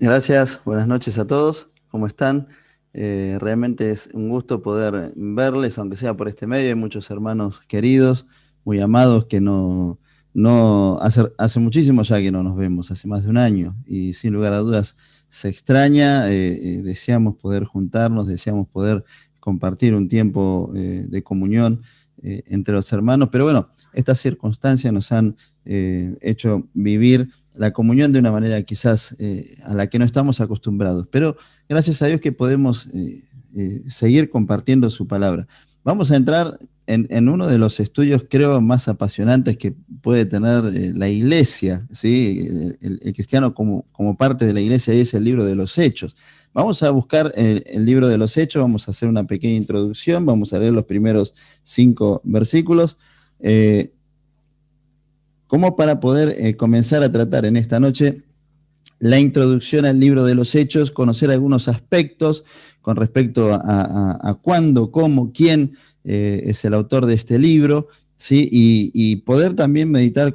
Gracias, buenas noches a todos. ¿Cómo están? Realmente es un gusto poder verles, aunque sea por este medio. Hay muchos hermanos queridos, muy amados, que hace muchísimo ya que no nos vemos, hace más de un año, y sin lugar a dudas se extraña. Deseamos poder juntarnos, deseamos poder compartir un tiempo de comunión entre los hermanos, pero bueno, estas circunstancias nos han hecho vivir la comunión de una manera quizás a la que no estamos acostumbrados, pero gracias a Dios que podemos seguir compartiendo su palabra. Vamos a entrar en uno de los estudios, creo, más apasionantes que puede tener la iglesia, ¿sí? El cristiano como parte de la iglesia, y es el libro de los Hechos. Vamos a buscar el libro de los Hechos, vamos a hacer una pequeña introducción, vamos a leer los primeros 5 versículos. Eh, como para poder comenzar a tratar en esta noche la introducción al libro de los Hechos, conocer algunos aspectos con respecto a cuándo, cómo, quién es el autor de este libro, ¿sí? Y poder también meditar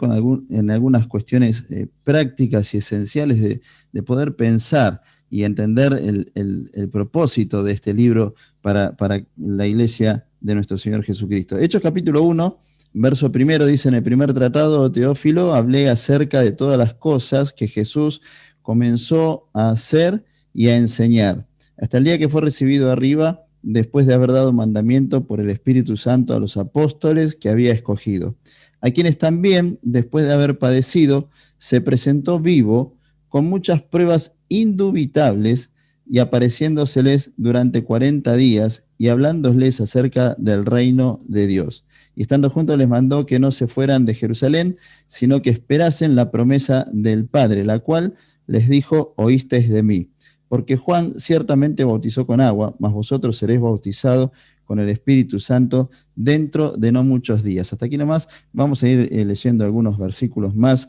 en algunas cuestiones prácticas y esenciales de poder pensar y entender el propósito de este libro para la iglesia de nuestro Señor Jesucristo. Hechos capítulo 1. Verso primero dice: en el primer tratado, Teófilo, hablé acerca de todas las cosas que Jesús comenzó a hacer y a enseñar, hasta el día que fue recibido arriba, después de haber dado mandamiento por el Espíritu Santo a los apóstoles que había escogido, a quienes también, después de haber padecido, se presentó vivo con muchas pruebas indubitables y apareciéndoseles durante 40 días y hablándoles acerca del reino de Dios. Y estando juntos les mandó que no se fueran de Jerusalén, sino que esperasen la promesa del Padre, la cual les dijo: oísteis de mí. Porque Juan ciertamente bautizó con agua, mas vosotros seréis bautizados con el Espíritu Santo dentro de no muchos días. Hasta aquí nomás. Vamos a ir leyendo algunos versículos más.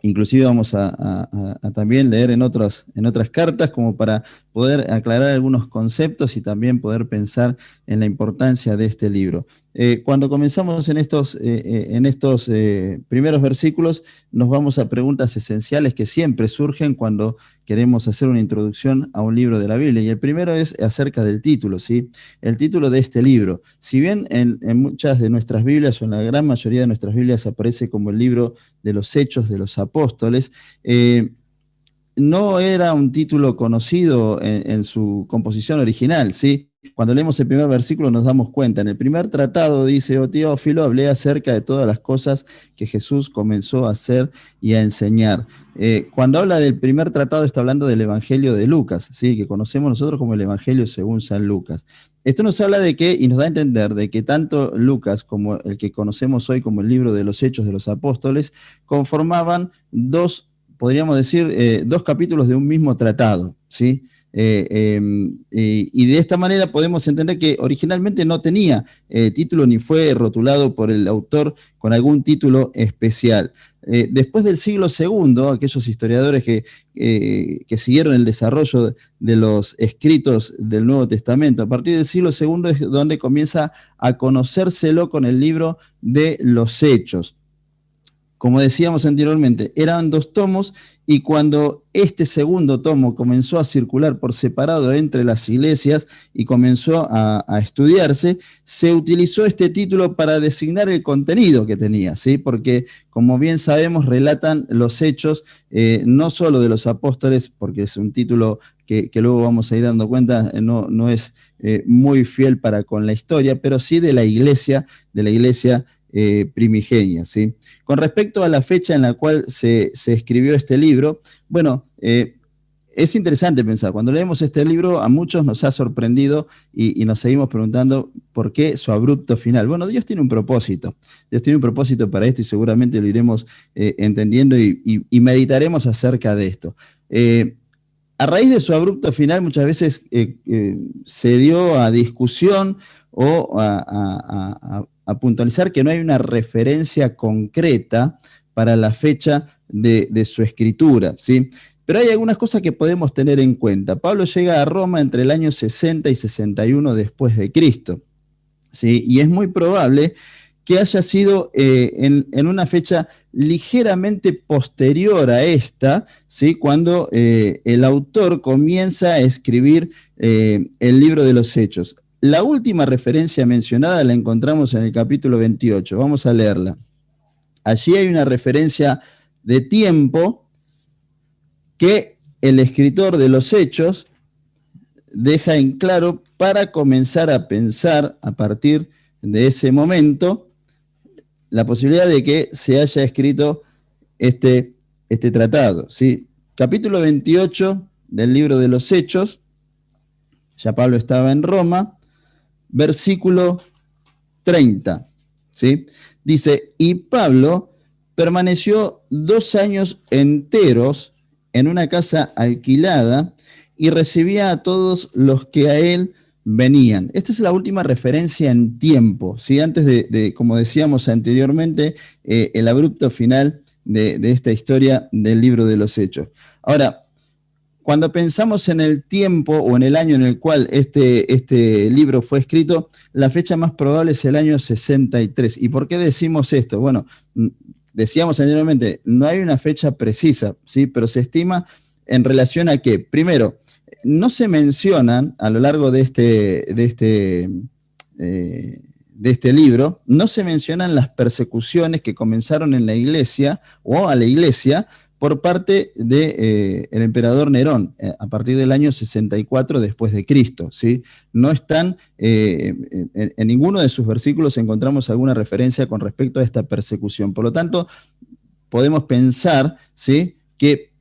Inclusive vamos a también leer en otras cartas, como para poder aclarar algunos conceptos y también poder pensar en la importancia de este libro. Cuando comenzamos en estos primeros versículos, nos vamos a preguntas esenciales que siempre surgen cuando queremos hacer una introducción a un libro de la Biblia. Y el primero es acerca del título, ¿sí? El título de este libro. Si bien en muchas de nuestras Biblias, o en la gran mayoría de nuestras Biblias, aparece como el libro de los Hechos de los Apóstoles, no era un título conocido en su composición original, ¿sí? Cuando leemos el primer versículo nos damos cuenta. En el primer tratado dice: oh Teófilo, hablé acerca de todas las cosas que Jesús comenzó a hacer y a enseñar. Cuando habla del primer tratado está hablando del Evangelio de Lucas, ¿sí? Que conocemos nosotros como el Evangelio según San Lucas. Esto nos habla de que, y nos da a entender de que tanto Lucas como el que conocemos hoy como el libro de los Hechos de los Apóstoles conformaban podríamos decir, dos capítulos de un mismo tratado, ¿sí? Y de esta manera podemos entender que originalmente no tenía título ni fue rotulado por el autor con algún título especial. Después del siglo segundo, aquellos historiadores que siguieron el desarrollo de los escritos del Nuevo Testamento, a partir del siglo segundo es donde comienza a conocérselo con el libro de los Hechos. Como decíamos anteriormente, eran 2 tomos, y cuando este segundo tomo comenzó a circular por separado entre las iglesias y comenzó a estudiarse, se utilizó este título para designar el contenido que tenía, ¿sí? Porque, como bien sabemos, relatan los hechos no solo de los apóstoles, porque es un título que luego vamos a ir dando cuenta, no es muy fiel para con la historia, pero sí de la iglesia primigenia, ¿sí? Con respecto a la fecha en la cual se escribió este libro, bueno, es interesante pensar. Cuando leemos este libro, a muchos nos ha sorprendido y nos seguimos preguntando por qué su abrupto final. Bueno, Dios tiene un propósito. Dios tiene un propósito para esto, y seguramente lo iremos entendiendo y meditaremos acerca de esto. A raíz de su abrupto final, muchas veces se dio a discusión o a puntualizar que no hay una referencia concreta para la fecha de su escritura, ¿sí? Pero hay algunas cosas que podemos tener en cuenta. Pablo llega a Roma entre el año 60 y 61 después de Cristo, ¿sí? Y es muy probable que haya sido en una fecha ligeramente posterior a esta, ¿sí? Cuando el autor comienza a escribir el libro de los Hechos. La última referencia mencionada la encontramos en el capítulo 28. Vamos a leerla. Allí hay una referencia de tiempo que el escritor de los Hechos deja en claro para comenzar a pensar a partir de ese momento la posibilidad de que se haya escrito este tratado, ¿sí? Capítulo 28 del libro de los Hechos, ya Pablo estaba en Roma, versículo 30, ¿sí? Dice, y Pablo permaneció 2 años enteros en una casa alquilada y recibía a todos los que a él venían. Esta es la última referencia en tiempo, ¿sí? Antes como decíamos anteriormente, el abrupto final de esta historia del libro de los Hechos. Ahora, cuando pensamos en el tiempo o en el año en el cual este libro fue escrito, la fecha más probable es el año 63. ¿Y por qué decimos esto? Bueno, decíamos anteriormente, no hay una fecha precisa, ¿sí? Pero se estima en relación a que, primero, no se mencionan a lo largo de este libro, no se mencionan las persecuciones que comenzaron en la iglesia o a la iglesia por parte del emperador Nerón, a partir del año 64 después de Cristo, ¿sí? No están, en ninguno de sus versículos encontramos alguna referencia con respecto a esta persecución. Por lo tanto, podemos pensar, ¿sí?, que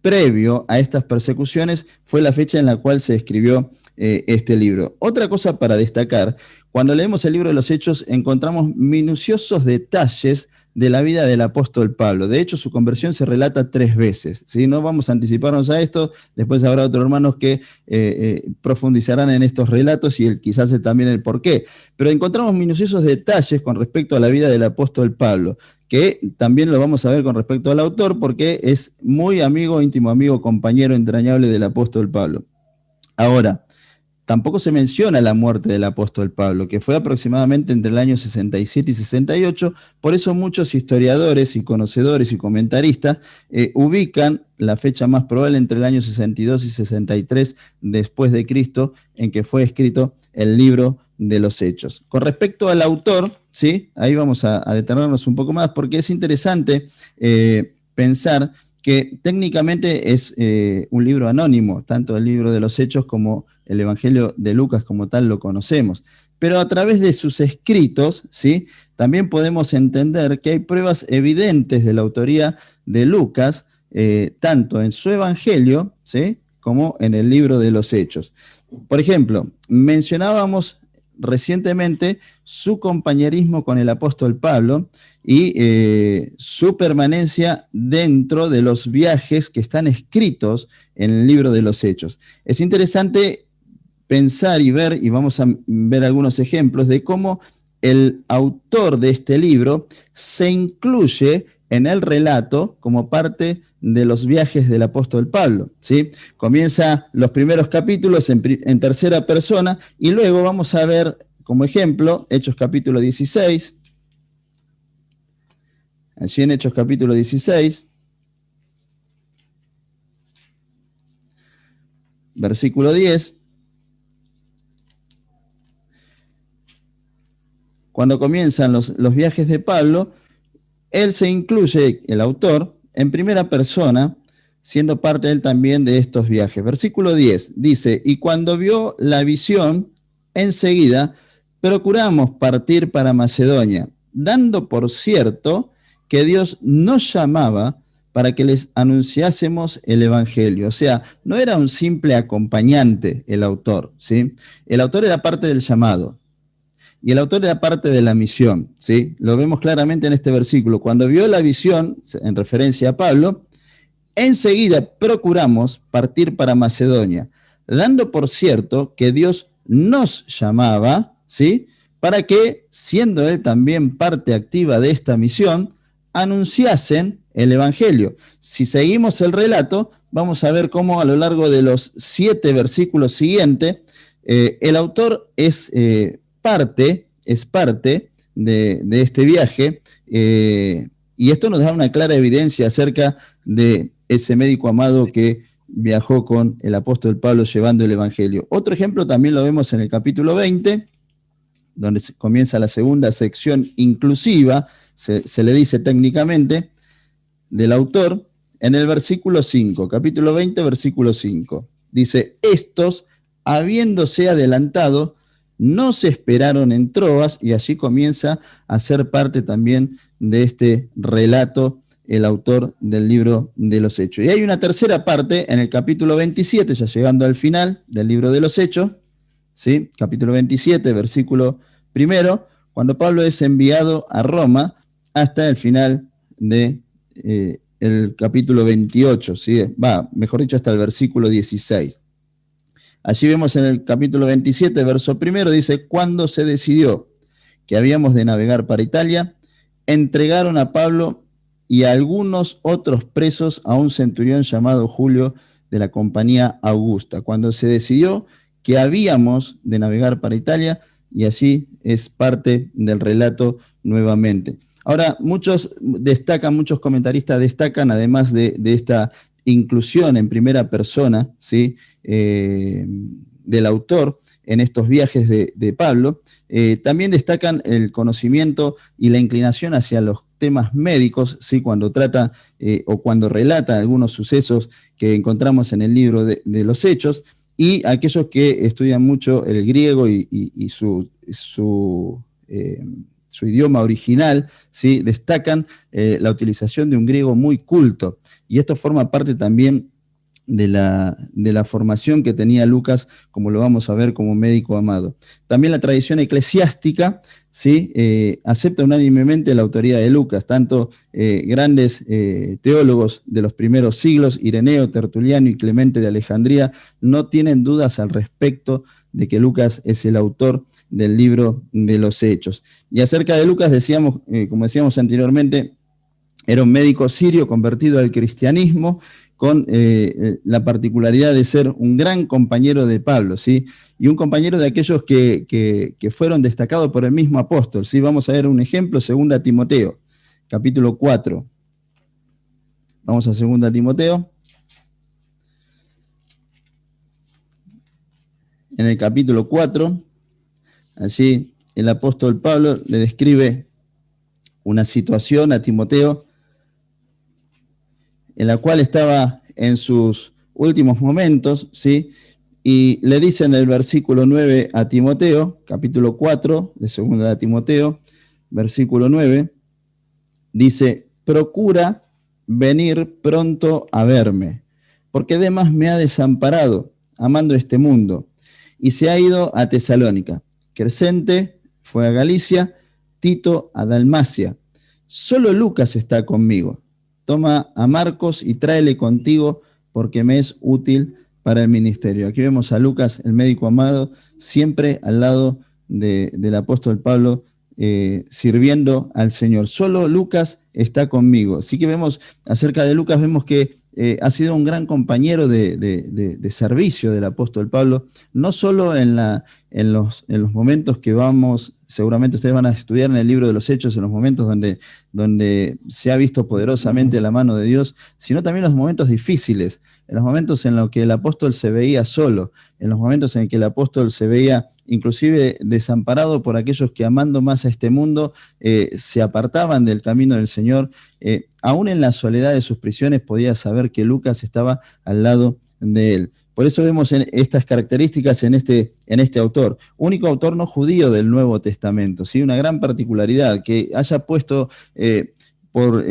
previo a estas persecuciones fue la fecha en la cual se escribió este libro. Otra cosa para destacar, cuando leemos el libro de los Hechos encontramos minuciosos detalles de la vida del apóstol Pablo. De hecho, su conversión se relata 3 veces, ¿sí? No vamos a anticiparnos a esto, después habrá otros hermanos que profundizarán en estos relatos y quizás también el porqué. Pero encontramos minuciosos detalles con respecto a la vida del apóstol Pablo, que también lo vamos a ver con respecto al autor, porque es muy amigo, íntimo amigo, compañero entrañable del apóstol Pablo. Ahora, tampoco se menciona la muerte del apóstol Pablo, que fue aproximadamente entre el año 67 y 68, por eso muchos historiadores y conocedores y comentaristas ubican la fecha más probable entre el año 62 y 63 después de Cristo, en que fue escrito el libro de los Hechos. Con respecto al autor, ¿sí? Ahí vamos a detenernos un poco más, porque es interesante pensar que técnicamente es un libro anónimo, tanto el libro de los Hechos como el Evangelio de Lucas como tal lo conocemos. Pero a través de sus escritos, ¿sí?, también podemos entender que hay pruebas evidentes de la autoría de Lucas, tanto en su Evangelio, ¿sí?, como en el libro de los Hechos. Por ejemplo, mencionábamos recientemente su compañerismo con el apóstol Pablo y su permanencia dentro de los viajes que están escritos en el libro de los Hechos. Es interesante pensar y ver, y vamos a ver algunos ejemplos de cómo el autor de este libro se incluye en el relato como parte de los viajes del apóstol Pablo, ¿sí? Comienza los primeros capítulos en tercera persona y luego vamos a ver como ejemplo Hechos capítulo 16. Allí en Hechos capítulo 16, versículo 10, cuando comienzan los viajes de Pablo, él se incluye, el autor, en primera persona, siendo parte él también de estos viajes. Versículo 10 dice, y cuando vio la visión, enseguida procuramos partir para Macedonia, dando por cierto que Dios nos llamaba para que les anunciásemos el Evangelio. O sea, no era un simple acompañante el autor, ¿sí? El autor era parte del llamado. Y el autor era parte de la misión, ¿sí? Lo vemos claramente en este versículo. Cuando vio la visión, en referencia a Pablo, enseguida procuramos partir para Macedonia, dando por cierto que Dios nos llamaba, ¿sí?, para que, siendo él también parte activa de esta misión, anunciasen el Evangelio. Si seguimos el relato, vamos a ver cómo a lo largo de los 7 versículos siguientes, el autor es parte de este viaje, Y esto nos da una clara evidencia acerca de ese médico amado que viajó con el apóstol Pablo llevando el evangelio. Otro ejemplo también lo vemos en el capítulo 20, donde comienza la segunda sección inclusiva, se le dice técnicamente, del autor, en el versículo 5, capítulo 20, versículo 5. Dice, estos, habiéndose adelantado, no se esperaron en Troas, y allí comienza a ser parte también de este relato el autor del libro de los Hechos. Y hay una tercera parte en el capítulo 27, ya llegando al final del libro de los Hechos, ¿sí? Capítulo 27, versículo primero, cuando Pablo es enviado a Roma hasta el final de el capítulo 28, ¿sí? Mejor dicho, hasta el versículo 16. Allí vemos en el capítulo 27, verso primero, dice, cuando se decidió que habíamos de navegar para Italia, entregaron a Pablo y a algunos otros presos a un centurión llamado Julio de la compañía Augusta. Cuando se decidió que habíamos de navegar para Italia, y allí es parte del relato nuevamente. Ahora, muchos comentaristas destacan, además de esta inclusión en primera persona, ¿sí? Del autor en estos viajes de Pablo, también destacan el conocimiento y la inclinación hacia los temas médicos, ¿sí? Cuando trata o cuando relata algunos sucesos que encontramos en el libro de los Hechos, y aquellos que estudian mucho el griego y su idioma original, ¿sí? Destacan la utilización de un griego muy culto, y esto forma parte también de la formación que tenía Lucas, como lo vamos a ver, como médico amado. También la tradición eclesiástica, ¿sí? Acepta unánimemente la autoría de Lucas, tanto grandes teólogos de los primeros siglos, Ireneo, Tertuliano y Clemente de Alejandría, no tienen dudas al respecto de que Lucas es el autor del libro de los Hechos. Y acerca de Lucas decíamos, como decíamos anteriormente, era un médico sirio convertido al cristianismo, con la particularidad de ser un gran compañero de Pablo, ¿sí? Y un compañero de aquellos que fueron destacados por el mismo apóstol, ¿sí? Vamos a ver un ejemplo, 2 Timoteo, capítulo 4. Vamos a 2 Timoteo. En el capítulo 4, allí el apóstol Pablo le describe una situación a Timoteo en la cual estaba en sus últimos momentos, ¿sí? Y le dice en el versículo 9 a Timoteo, capítulo 4 de 2 Timoteo, versículo 9, dice, procura venir pronto a verme, porque Demas me ha desamparado, amando este mundo, y se ha ido a Tesalónica. Crescente fue a Galicia, Tito a Dalmacia. Solo Lucas está conmigo. Toma a Marcos y tráele contigo, porque me es útil para el ministerio. Aquí vemos a Lucas, el médico amado, siempre al lado del apóstol Pablo, sirviendo al Señor. Solo Lucas está conmigo. Así que vemos, acerca de Lucas, vemos que ha sido un gran compañero de servicio del apóstol Pablo, no solo en los momentos que vamos, seguramente ustedes van a estudiar en el libro de los Hechos, en los momentos donde se ha visto poderosamente la mano de Dios, sino también en los momentos difíciles, en los momentos en los que el apóstol se veía solo, en los momentos en que el apóstol se veía inclusive desamparado por aquellos que, amando más a este mundo, se apartaban del camino del Señor. Aún en la soledad de sus prisiones podía saber que Lucas estaba al lado de él. Por eso vemos estas características en este autor, único autor no judío del Nuevo Testamento, ¿sí? Una gran particularidad, que haya puesto por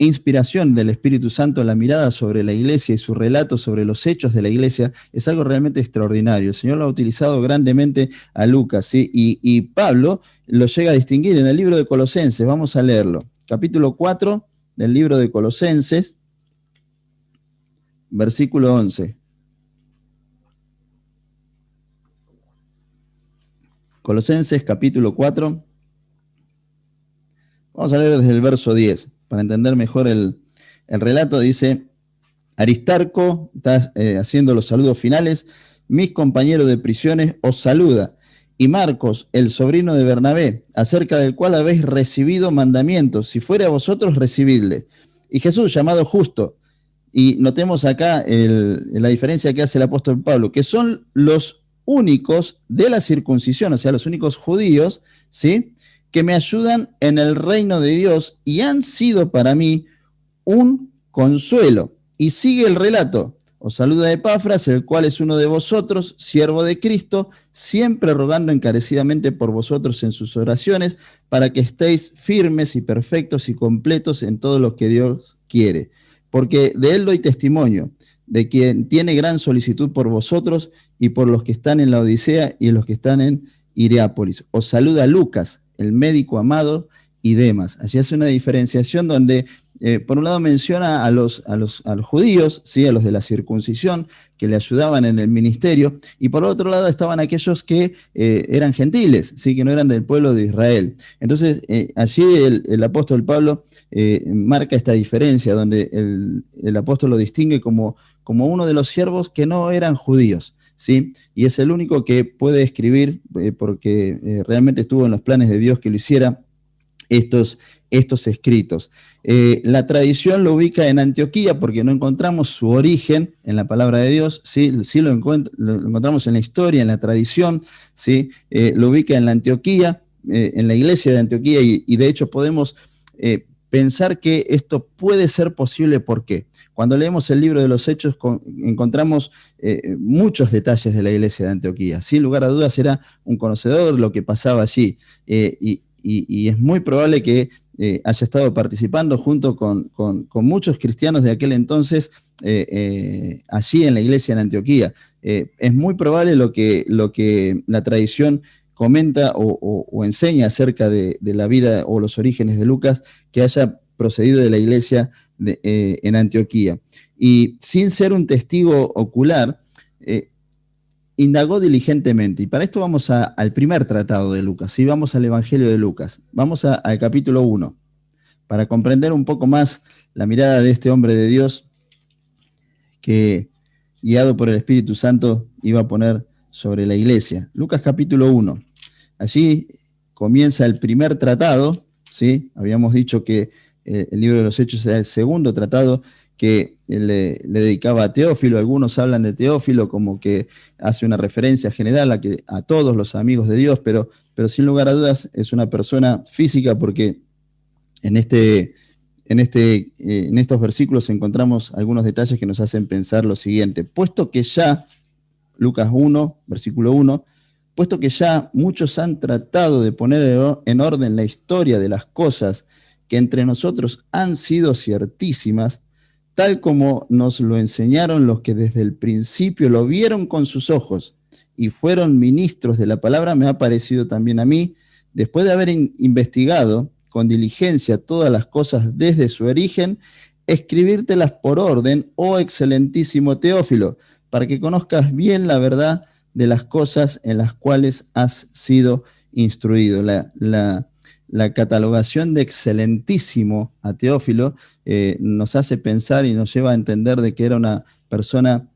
inspiración del Espíritu Santo la mirada sobre la iglesia y su relato sobre los hechos de la iglesia, es algo realmente extraordinario. El Señor lo ha utilizado grandemente a Lucas, ¿sí? Y Pablo lo llega a distinguir en el libro de Colosenses. Vamos a leerlo. Capítulo 4 del libro de Colosenses, versículo 11. Colosenses capítulo 4. Vamos a leer desde el verso 10 para entender mejor el relato. Dice, Aristarco está haciendo los saludos finales. Mis compañeros de prisiones os saluda, y Marcos, el sobrino de Bernabé, acerca del cual habéis recibido mandamientos. Si fuere a vosotros, recibidle. Y Jesús, llamado Justo, y notemos acá la diferencia que hace el apóstol Pablo, que son los únicos de la circuncisión, o sea, los únicos judíos, ¿sí?, que me ayudan en el reino de Dios y han sido para mí un consuelo. Y sigue el relato. Os saluda Epafras, el cual es uno de vosotros, siervo de Cristo, siempre rogando encarecidamente por vosotros en sus oraciones, para que estéis firmes y perfectos y completos en todo lo que Dios quiere. Porque de él doy testimonio, de quien tiene gran solicitud por vosotros y por los que están en la Odisea y en los que están en Hierápolis. Os saluda Lucas, el médico amado, y Demas. Allí hace una diferenciación donde por un lado menciona a los judíos, ¿sí?, a los de la circuncisión, que le ayudaban en el ministerio, y por otro lado estaban aquellos que eran gentiles, ¿sí?, que no eran del pueblo de Israel. Entonces, allí el apóstol Pablo marca esta diferencia, donde el apóstol lo distingue como uno de los siervos que no eran judíos, ¿sí? Y es el único que puede escribir, porque realmente estuvo en los planes de Dios que lo hiciera, estos escritos. La tradición lo ubica en Antioquía porque no encontramos su origen en la palabra de Dios, ¿sí? Sí lo encontramos en la historia, en la tradición, ¿sí? Lo ubica en la Antioquía, en la iglesia de Antioquía, y de hecho podemos pensar que esto puede ser posible. ¿Por qué? Cuando leemos el libro de los Hechos encontramos muchos detalles de la iglesia de Antioquía. Sin lugar a dudas era un conocedor de lo que pasaba allí, y es muy probable que haya estado participando junto con muchos cristianos de aquel entonces allí en la iglesia en Antioquía. Es muy probable lo que la tradición comenta o enseña acerca de la vida o los orígenes de Lucas, que haya procedido de la iglesia en Antioquía. Y sin ser un testigo ocular, indagó diligentemente. Y para esto vamos al primer tratado de Lucas, ¿sí? Vamos al Evangelio de Lucas. Vamos al capítulo 1, para comprender un poco más la mirada de este hombre de Dios que, guiado por el Espíritu Santo, iba a poner sobre la iglesia. Lucas capítulo 1. Allí comienza el primer tratado, ¿sí? Habíamos dicho que el libro de los Hechos era el segundo tratado que le dedicaba a Teófilo. Algunos hablan de Teófilo como que hace una referencia general a todos los amigos de Dios, pero sin lugar a dudas es una persona física, porque en estos versículos encontramos algunos detalles que nos hacen pensar lo siguiente. Puesto que ya, Lucas 1, versículo 1, puesto que ya muchos han tratado de poner en orden la historia de las cosas que entre nosotros han sido ciertísimas, tal como nos lo enseñaron los que desde el principio lo vieron con sus ojos y fueron ministros de la palabra, me ha parecido también a mí, después de haber investigado con diligencia todas las cosas desde su origen, escribírtelas por orden, oh excelentísimo Teófilo, para que conozcas bien la verdad de las cosas en las cuales has sido instruido. La catalogación de excelentísimo a Teófilo nos hace pensar y nos lleva a entender de que era una persona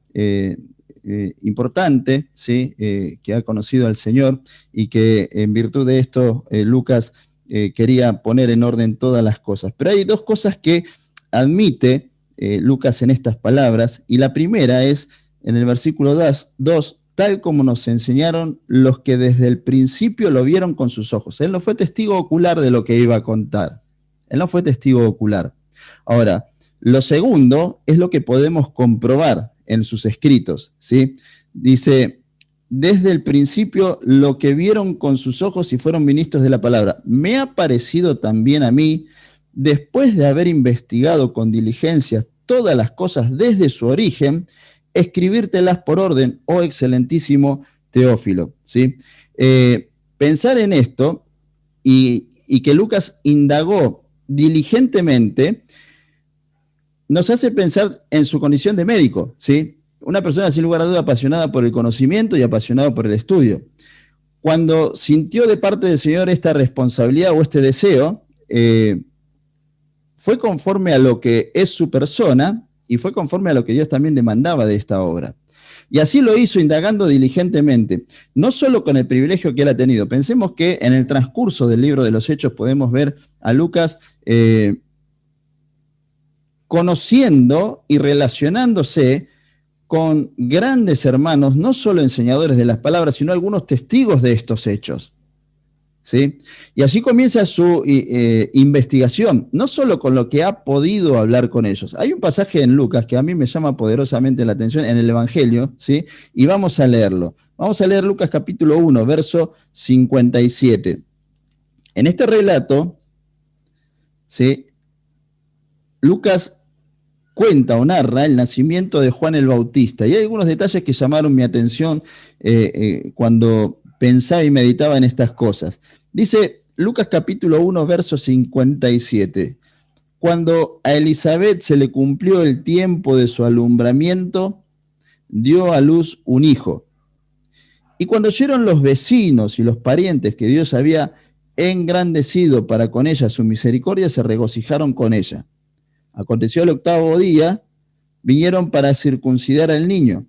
importante, ¿sí? Que ha conocido al Señor, y que en virtud de esto Lucas quería poner en orden todas las cosas. Pero hay dos cosas que admite Lucas en estas palabras, y la primera es en el versículo 2, tal como nos enseñaron los que desde el principio lo vieron con sus ojos. Él no fue testigo ocular de lo que iba a contar. Él no fue testigo ocular. Ahora, lo segundo es lo que podemos comprobar en sus escritos, ¿sí? Dice, desde el principio lo que vieron con sus ojos y fueron ministros de la palabra. Me ha parecido también a mí, después de haber investigado con diligencia todas las cosas desde su origen, escribírtelas por orden, oh excelentísimo Teófilo, ¿sí? Pensar en esto y que Lucas indagó diligentemente nos hace pensar en su condición de médico, ¿sí? Una persona sin lugar a duda apasionada por el conocimiento y apasionado por el estudio. Cuando sintió de parte del Señor esta responsabilidad o este deseo, fue conforme a lo que es su persona y fue conforme a lo que Dios también demandaba de esta obra. Y así lo hizo indagando diligentemente, no solo con el privilegio que él ha tenido. Pensemos que en el transcurso del libro de los Hechos podemos ver a Lucas conociendo y relacionándose con grandes hermanos, no solo enseñadores de las palabras, sino algunos testigos de estos hechos. ¿Sí? Y así comienza su investigación, no solo con lo que ha podido hablar con ellos. Hay un pasaje en Lucas que a mí me llama poderosamente la atención en el Evangelio, ¿sí? Y vamos a leerlo. Vamos a leer Lucas capítulo 1, verso 57. En este relato, ¿sí? Lucas cuenta o narra el nacimiento de Juan el Bautista. Y hay algunos detalles que llamaron mi atención cuando pensaba y meditaba en estas cosas. Dice Lucas capítulo 1, verso 57. Cuando a Elizabeth se le cumplió el tiempo de su alumbramiento, dio a luz un hijo. Y cuando oyeron los vecinos y los parientes que Dios había engrandecido para con ella su misericordia, se regocijaron con ella. Aconteció el 8º día, vinieron para circuncidar al niño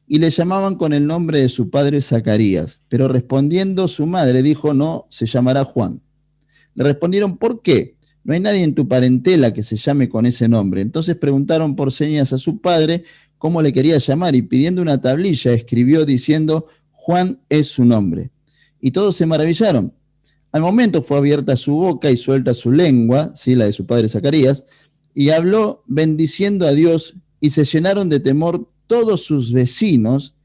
y le llamaban con el nombre de su padre Zacarías. Pero respondiendo su madre dijo, no, se llamará Juan. Le respondieron, ¿por qué? No hay nadie en tu parentela que se llame con ese nombre. Entonces preguntaron por señas a su padre cómo le quería llamar y pidiendo una tablilla escribió diciendo, Juan es su nombre. Y todos se maravillaron. Al momento fue abierta su boca y suelta su lengua, ¿sí? La de su padre Zacarías, y habló bendiciendo a Dios y se llenaron de temor todos sus vecinos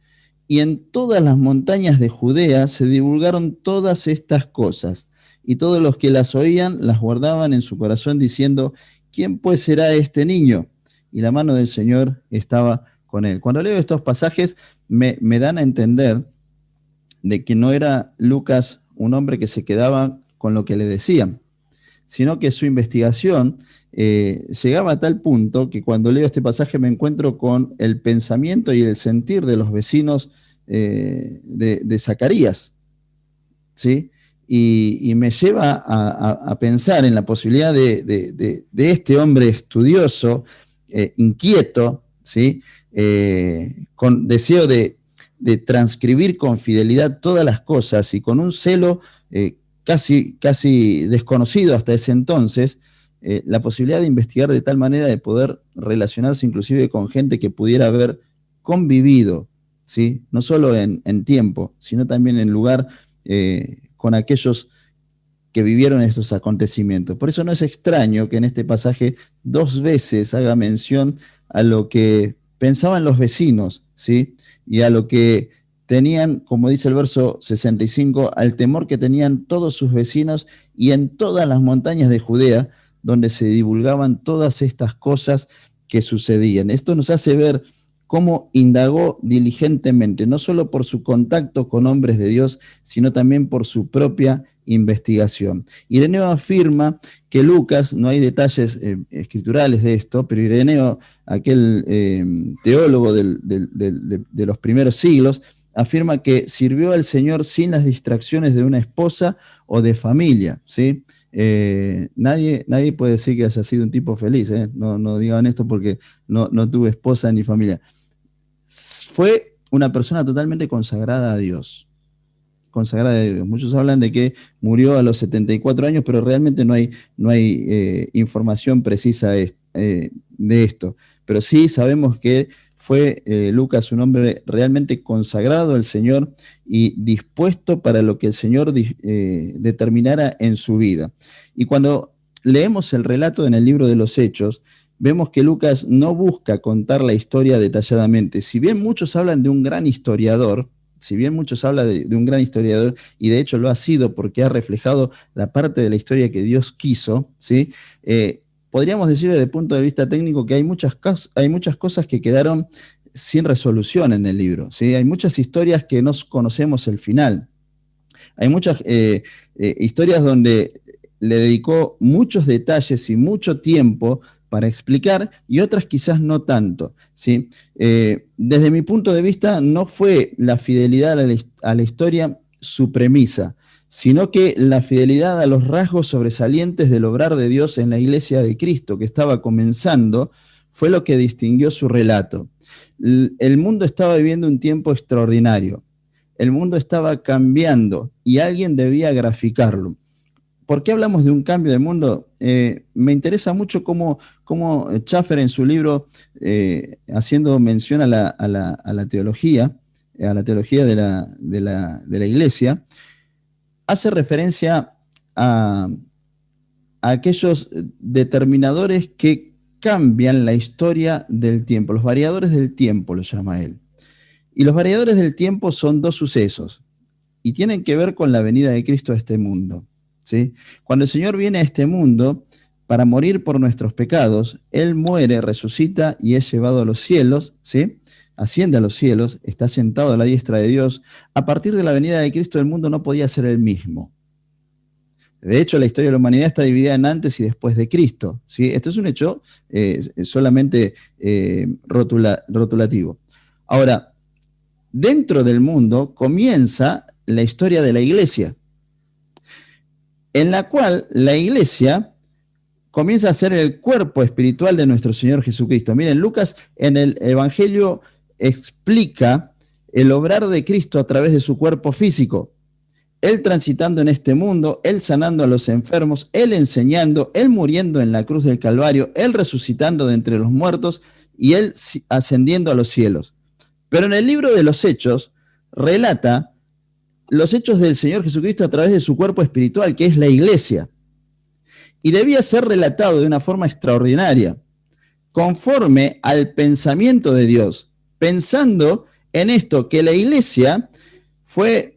y en todas las montañas de Judea se divulgaron todas estas cosas y todos los que las oían las guardaban en su corazón diciendo, ¿quién pues será este niño? Y la mano del Señor estaba con él. Cuando leo estos pasajes me dan a entender de que no era Lucas un hombre que se quedaba con lo que le decían, sino que su investigación llegaba a tal punto que cuando leo este pasaje me encuentro con el pensamiento y el sentir de los vecinos de Zacarías, ¿sí? Y me lleva a pensar en la posibilidad de este hombre estudioso, inquieto, ¿sí? Con deseo de transcribir con fidelidad todas las cosas y con un celo casi desconocido hasta ese entonces, la posibilidad de investigar de tal manera de poder relacionarse inclusive con gente que pudiera haber convivido, ¿sí? No solo en tiempo, sino también en lugar con aquellos que vivieron estos acontecimientos. Por eso no es extraño que en este pasaje 2 veces haga mención a lo que pensaban los vecinos, ¿sí? Y a lo que tenían, como dice el verso 65, al temor que tenían todos sus vecinos y en todas las montañas de Judea, donde se divulgaban todas estas cosas que sucedían. Esto nos hace ver cómo indagó diligentemente, no solo por su contacto con hombres de Dios, sino también por su propia investigación. Ireneo afirma que Lucas, no hay detalles escriturales de esto, pero Ireneo, aquel teólogo de los primeros siglos, afirma que sirvió al Señor sin las distracciones de una esposa o de familia, ¿sí? Nadie puede decir que haya sido un tipo feliz, ¿eh? No digan esto porque no tuve esposa ni familia. Fue una persona totalmente consagrada a Dios. Consagrada a Dios. Muchos hablan de que murió a los 74 años, pero realmente no hay información precisa de esto. Pero sí sabemos que fue Lucas un hombre realmente consagrado al Señor y dispuesto para lo que el Señor determinara en su vida. Y cuando leemos el relato en el libro de los Hechos, vemos que Lucas no busca contar la historia detalladamente. Si bien muchos hablan de un gran historiador, de un gran historiador, y de hecho lo ha sido porque ha reflejado la parte de la historia que Dios quiso, ¿sí? Podríamos decir desde el punto de vista técnico que hay muchas cosas que quedaron sin resolución en el libro, ¿sí? Hay muchas historias que no conocemos el final. Hay muchas historias donde le dedicó muchos detalles y mucho tiempo para explicar y otras quizás no tanto, ¿sí? Desde mi punto de vista no fue la fidelidad a la historia su premisa, sino que la fidelidad a los rasgos sobresalientes del obrar de Dios en la iglesia de Cristo que estaba comenzando fue lo que distinguió su relato. el mundo estaba viviendo un tiempo extraordinario. El mundo estaba cambiando y alguien debía graficarlo. ¿Por qué hablamos de un cambio de mundo? Me interesa mucho cómo Schaffer en su libro, haciendo mención a la teología, a la teología de la iglesia, hace referencia a, a aquellos determinadores que cambian la historia del tiempo, los variadores del tiempo, lo llama él. Y los variadores del tiempo son dos sucesos y tienen que ver con la venida de Cristo a este mundo, ¿sí? Cuando el Señor viene a este mundo para morir por nuestros pecados, Él muere, resucita y es llevado a los cielos, ¿sí? Asciende a los cielos, está sentado a la diestra de Dios. A partir de la venida de Cristo, el mundo no podía ser el mismo. De hecho, la historia de la humanidad está dividida en antes y después de Cristo, ¿sí? Esto es un hecho solamente rotulativo. Ahora, dentro del mundo comienza la historia de la iglesia, en la cual la iglesia comienza a ser el cuerpo espiritual de nuestro Señor Jesucristo. Miren, Lucas en el Evangelio explica el obrar de Cristo a través de su cuerpo físico. Él transitando en este mundo, Él sanando a los enfermos, Él enseñando, Él muriendo en la cruz del Calvario, Él resucitando de entre los muertos y Él ascendiendo a los cielos. Pero en el libro de los Hechos relata los hechos del Señor Jesucristo a través de su cuerpo espiritual, que es la iglesia. Y debía ser relatado de una forma extraordinaria, conforme al pensamiento de Dios, pensando en esto, que la iglesia fue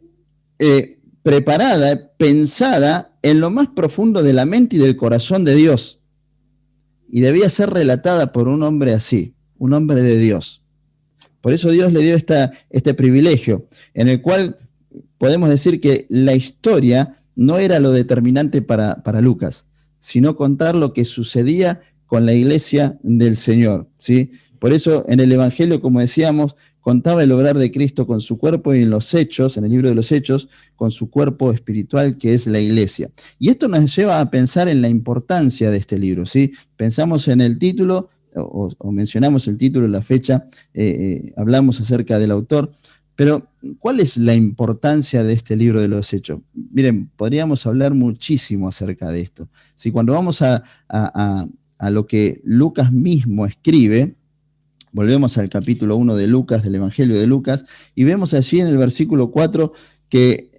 preparada, pensada en lo más profundo de la mente y del corazón de Dios. Y debía ser relatada por un hombre así, un hombre de Dios. Por eso Dios le dio este privilegio, en el cual podemos decir que la historia no era lo determinante para Lucas, sino contar lo que sucedía con la iglesia del Señor, ¿sí? Por eso en el Evangelio, como decíamos, contaba el obrar de Cristo con su cuerpo y en los Hechos, en el libro de los Hechos, con su cuerpo espiritual que es la iglesia. Y esto nos lleva a pensar en la importancia de este libro, ¿sí? Pensamos en el título, o mencionamos el título, la fecha, hablamos acerca del autor, pero ¿cuál es la importancia de este libro de los Hechos? Miren, podríamos hablar muchísimo acerca de esto. Si cuando vamos a lo que Lucas mismo escribe, volvemos al capítulo 1 de Lucas, del Evangelio de Lucas, y vemos allí en el versículo 4 que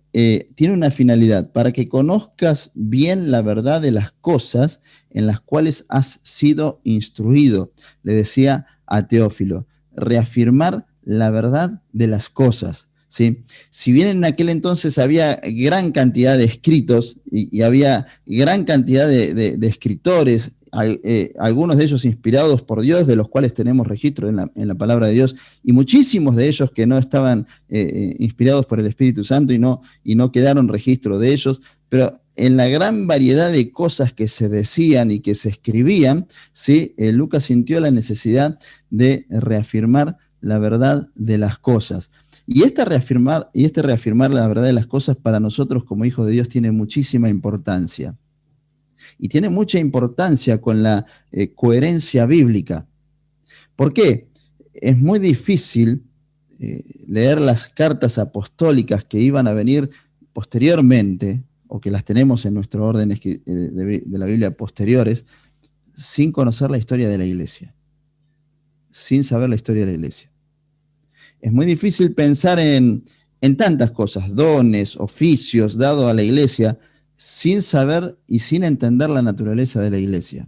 tiene una finalidad, para que conozcas bien la verdad de las cosas en las cuales has sido instruido, le decía a Teófilo, reafirmar la verdad de las cosas, ¿sí? Si bien en aquel entonces había gran cantidad de escritos y había gran cantidad de escritores, algunos de ellos inspirados por Dios, de los cuales tenemos registro en la palabra de Dios, y muchísimos de ellos que no estaban inspirados por el Espíritu Santo y no quedaron registro de ellos, pero en la gran variedad de cosas que se decían y que se escribían, ¿sí? Lucas sintió la necesidad de reafirmar la verdad de las cosas. Y este reafirmar la verdad de las cosas para nosotros como hijos de Dios tiene muchísima importancia. Y tiene mucha importancia con la coherencia bíblica. ¿Por qué? Es muy difícil leer las cartas apostólicas que iban a venir posteriormente, o que las tenemos en nuestro orden de la Biblia posteriores, sin conocer la historia de la iglesia, sin saber la historia de la iglesia. Es muy difícil pensar en tantas cosas, dones, oficios dados a la iglesia, sin saber y sin entender la naturaleza de la iglesia.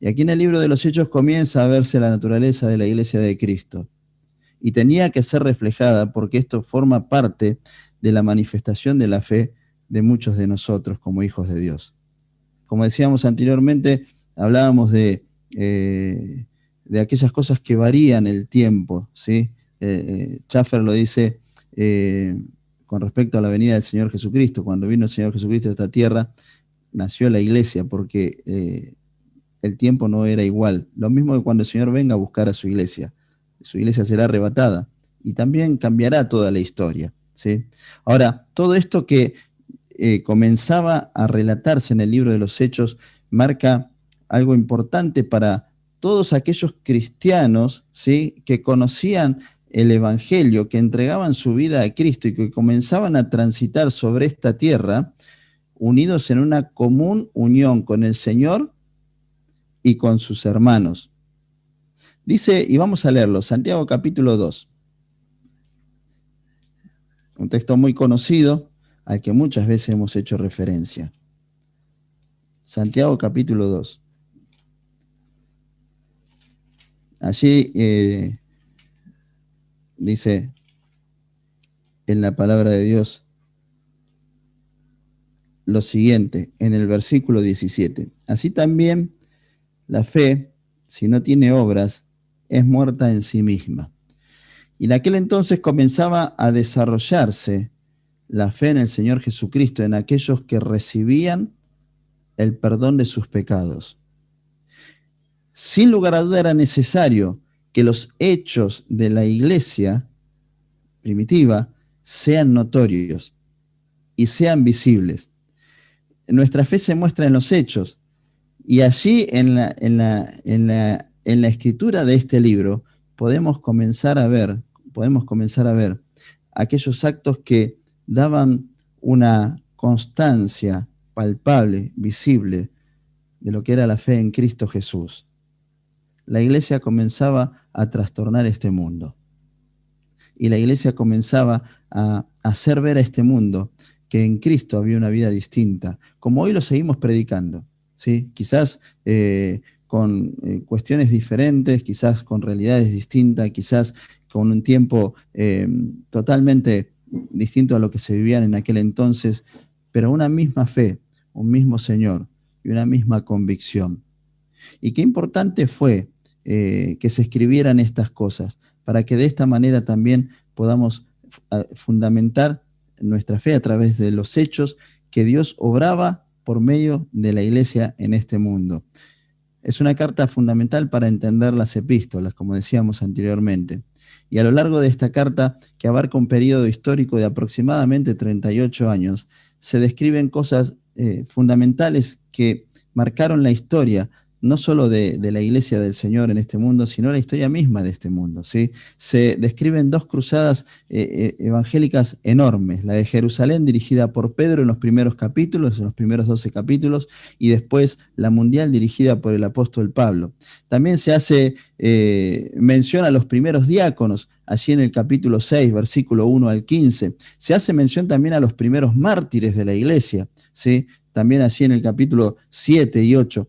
Y aquí en el libro de los Hechos comienza a verse la naturaleza de la iglesia de Cristo. Y tenía que ser reflejada porque esto forma parte de la manifestación de la fe de muchos de nosotros como hijos de Dios. Como decíamos anteriormente, hablábamos de aquellas cosas que varían el tiempo, ¿sí? Schaffer lo dice con respecto a la venida del Señor Jesucristo. Cuando vino el Señor Jesucristo a esta tierra, nació la iglesia porque el tiempo no era igual. Lo mismo que cuando el Señor venga a buscar a su iglesia será arrebatada y también cambiará toda la historia, ¿sí? Ahora, todo esto que comenzaba a relatarse en el libro de los Hechos marca algo importante para todos aquellos cristianos, ¿sí?, que conocían el Evangelio, que entregaban su vida a Cristo y que comenzaban a transitar sobre esta tierra, unidos en una común unión con el Señor y con sus hermanos. Dice, y vamos a leerlo, Santiago capítulo 2, un texto muy conocido al que muchas veces hemos hecho referencia. Santiago capítulo 2. Allí dice en la palabra de Dios lo siguiente, en el versículo 17. Así también la fe, si no tiene obras, es muerta en sí misma. Y en aquel entonces comenzaba a desarrollarse la fe en el Señor Jesucristo, en aquellos que recibían el perdón de sus pecados. Sin lugar a duda era necesario que los hechos de la iglesia primitiva sean notorios y sean visibles. Nuestra fe se muestra en los hechos, y allí en la escritura de este libro podemos comenzar a ver aquellos actos que daban una constancia palpable, visible, de lo que era la fe en Cristo Jesús. La iglesia comenzaba a trastornar este mundo. Y la iglesia comenzaba a hacer ver a este mundo que en Cristo había una vida distinta, como hoy lo seguimos predicando, ¿sí? Quizás con cuestiones diferentes, quizás con realidades distintas, quizás con un tiempo totalmente distinto a lo que se vivían en aquel entonces, pero una misma fe, un mismo Señor y una misma convicción. Y qué importante fue que se escribieran estas cosas, para que de esta manera también podamos fundamentar nuestra fe a través de los hechos que Dios obraba por medio de la iglesia en este mundo. Es una carta fundamental para entender las epístolas, como decíamos anteriormente. Y a lo largo de esta carta, que abarca un periodo histórico de aproximadamente 38 años, se describen cosas fundamentales que marcaron la historia, no solo de la iglesia del Señor en este mundo, sino la historia misma de este mundo, ¿sí? Se describen dos cruzadas evangélicas enormes, la de Jerusalén dirigida por Pedro en los primeros capítulos, en los primeros 12 capítulos, y después la mundial dirigida por el apóstol Pablo. También se hace mención a los primeros diáconos, allí en el capítulo 6, versículo 1 al 15. Se hace mención también a los primeros mártires de la iglesia, ¿sí? También allí en el capítulo 7 y 8.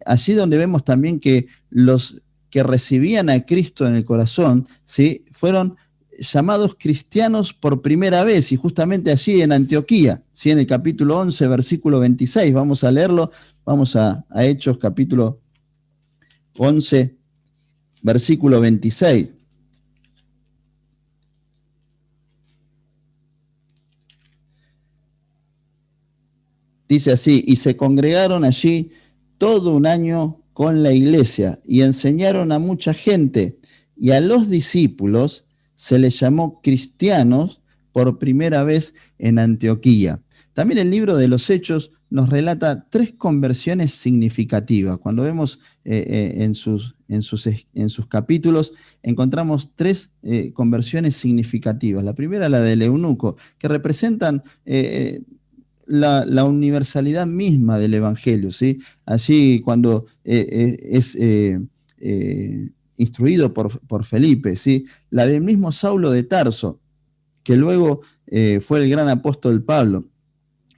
Allí donde vemos también que los que recibían a Cristo en el corazón, ¿sí?, fueron llamados cristianos por primera vez, y justamente allí en Antioquía, ¿sí?, en el capítulo 11, versículo 26. Vamos a leerlo, vamos a Hechos capítulo 11, versículo 26. Dice así, y se congregaron allí todo un año con la iglesia y enseñaron a mucha gente, y a los discípulos se les llamó cristianos por primera vez en Antioquía. También el libro de los Hechos nos relata 3 conversiones significativas. Cuando vemos en sus capítulos, encontramos 3 conversiones significativas. La primera, la del eunuco, que representan la universalidad misma del Evangelio, ¿sí? Allí cuando es instruido por Felipe, ¿sí? La del mismo Saulo de Tarso, que luego fue el gran apóstol Pablo,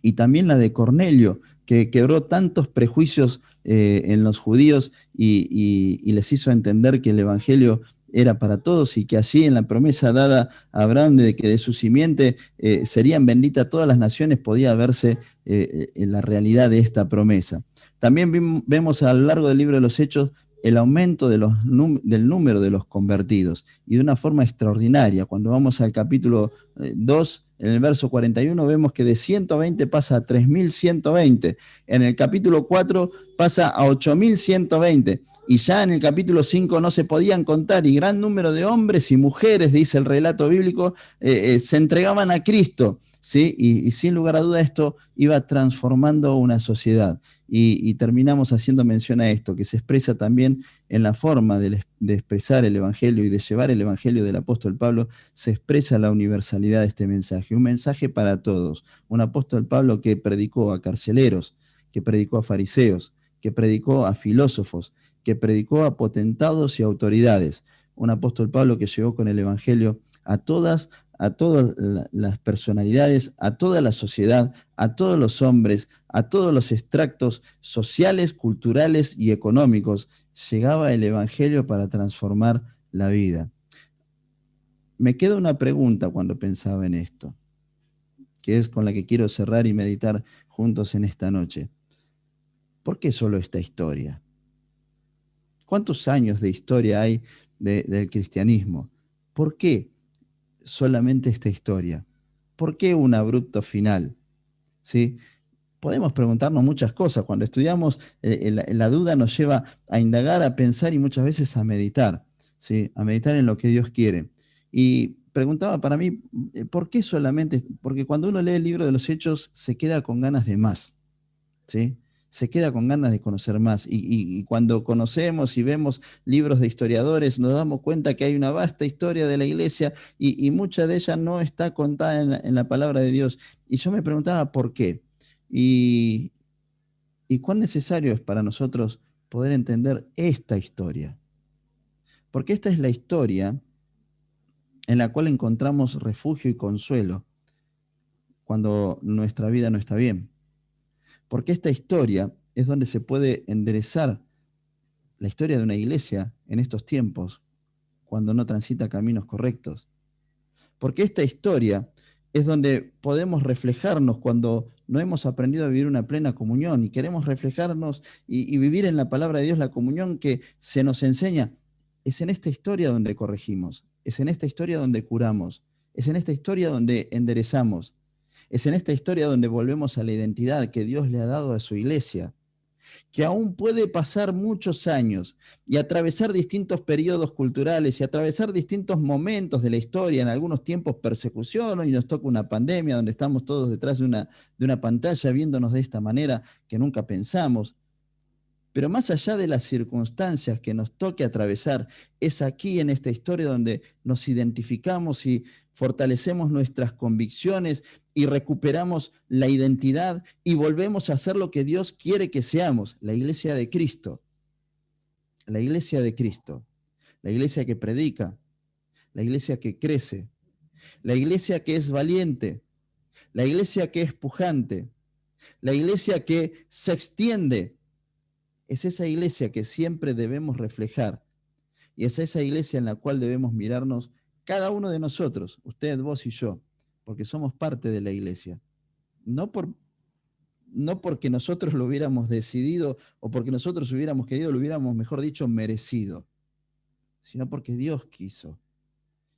y también la de Cornelio, que quebró tantos prejuicios en los judíos y les hizo entender que el Evangelio era para todos, y que allí en la promesa dada a Abraham de que de su simiente serían benditas todas las naciones, podía verse en la realidad de esta promesa. También vemos a lo largo del libro de los Hechos el aumento del número de los convertidos, y de una forma extraordinaria. Cuando vamos al capítulo 2, en el verso 41, vemos que de 120 pasa a 3.120. En el capítulo 4 pasa a 8.120. Y ya en el capítulo 5 no se podían contar, y gran número de hombres y mujeres, dice el relato bíblico, se entregaban a Cristo. ¿sí? Y sin lugar a duda esto iba transformando una sociedad. Y terminamos haciendo mención a esto, que se expresa también en la forma de expresar el Evangelio y de llevar el Evangelio del apóstol Pablo, se expresa la universalidad de este mensaje, un mensaje para todos. Un apóstol Pablo que predicó a carceleros, que predicó a fariseos, que predicó a filósofos, que predicó a potentados y autoridades. Un apóstol Pablo que llegó con el Evangelio a todas las personalidades, a toda la sociedad, a todos los hombres, a todos los extractos sociales, culturales y económicos. Llegaba el Evangelio para transformar la vida. Me queda una pregunta cuando pensaba en esto, que es con la que quiero cerrar y meditar juntos en esta noche. ¿Por qué solo esta historia? ¿Cuántos años de historia hay del cristianismo? ¿Por qué solamente esta historia? ¿Por qué un abrupto final? ¿Sí? Podemos preguntarnos muchas cosas. Cuando estudiamos, la duda nos lleva a indagar, a pensar y muchas veces a meditar, ¿sí? A meditar en lo que Dios quiere. Y preguntaba para mí, ¿por qué solamente? Porque cuando uno lee el libro de los Hechos se queda con ganas de más, ¿sí? Se queda con ganas de conocer más. Y cuando conocemos y vemos libros de historiadores, nos damos cuenta que hay una vasta historia de la iglesia y mucha de ella no está contada en la palabra de Dios. Y yo me preguntaba por qué. Y, y cuán necesario es para nosotros poder entender esta historia. Porque esta es la historia en la cual encontramos refugio y consuelo cuando nuestra vida no está bien. Porque esta historia es donde se puede enderezar la historia de una iglesia en estos tiempos, cuando no transita caminos correctos. Porque esta historia es donde podemos reflejarnos cuando no hemos aprendido a vivir una plena comunión y queremos reflejarnos y vivir en la palabra de Dios la comunión que se nos enseña. Es en esta historia donde corregimos, es en esta historia donde curamos, es en esta historia donde enderezamos, es en esta historia donde volvemos a la identidad que Dios le ha dado a su iglesia, que aún puede pasar muchos años y atravesar distintos periodos culturales y atravesar distintos momentos de la historia, en algunos tiempos persecución, hoy nos toca una pandemia donde estamos todos detrás de una pantalla viéndonos de esta manera que nunca pensamos. Pero más allá de las circunstancias que nos toque atravesar, es aquí en esta historia donde nos identificamos y fortalecemos nuestras convicciones y recuperamos la identidad y volvemos a ser lo que Dios quiere que seamos, la iglesia de Cristo, la iglesia de Cristo, la iglesia que predica, la iglesia que crece, la iglesia que es valiente, la iglesia que es pujante, la iglesia que se extiende. Es esa iglesia que siempre debemos reflejar y es esa iglesia en la cual debemos mirarnos cada uno de nosotros, usted, vos y yo, porque somos parte de la iglesia. No, no porque nosotros lo hubiéramos decidido o porque nosotros hubiéramos querido, lo hubiéramos, mejor dicho, merecido, sino porque Dios quiso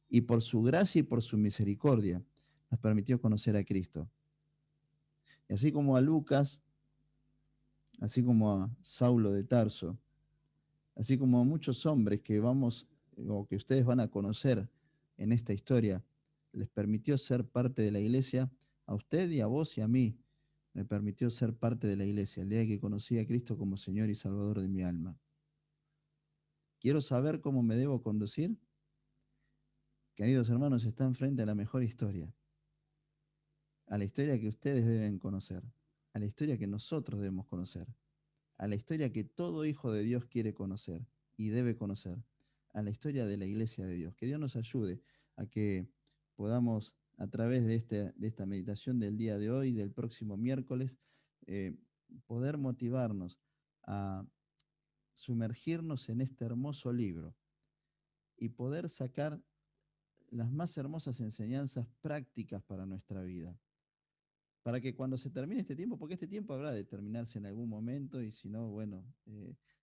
y por su gracia y por su misericordia nos permitió conocer a Cristo. Y así como a Lucas, así como a Saulo de Tarso, así como a muchos hombres que vamos o que ustedes van a conocer en esta historia, les permitió ser parte de la iglesia, a usted y a vos y a mí, me permitió ser parte de la iglesia el día que conocí a Cristo como Señor y Salvador de mi alma. ¿Quiero saber cómo me debo conducir? Queridos hermanos, están frente a la mejor historia, a la historia que ustedes deben conocer, a la historia que nosotros debemos conocer, a la historia que todo hijo de Dios quiere conocer y debe conocer, a la historia de la iglesia de Dios. Que Dios nos ayude a que podamos, a través de esta meditación del día de hoy, del próximo miércoles, eh, poder motivarnos a sumergirnos en este hermoso libro y poder sacar las más hermosas enseñanzas prácticas para nuestra vida. Para que cuando se termine este tiempo, porque este tiempo habrá de terminarse en algún momento y si no, bueno,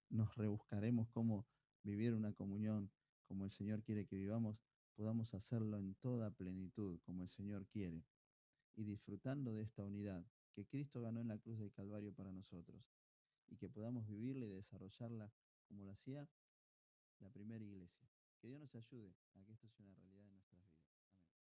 nos rebuscaremos cómo vivir una comunión como el Señor quiere que vivamos, podamos hacerlo en toda plenitud, como el Señor quiere, y disfrutando de esta unidad que Cristo ganó en la cruz del Calvario para nosotros, y que podamos vivirla y desarrollarla como lo hacía la primera iglesia. Que Dios nos ayude a que esto sea una realidad en nuestras vidas. Amén.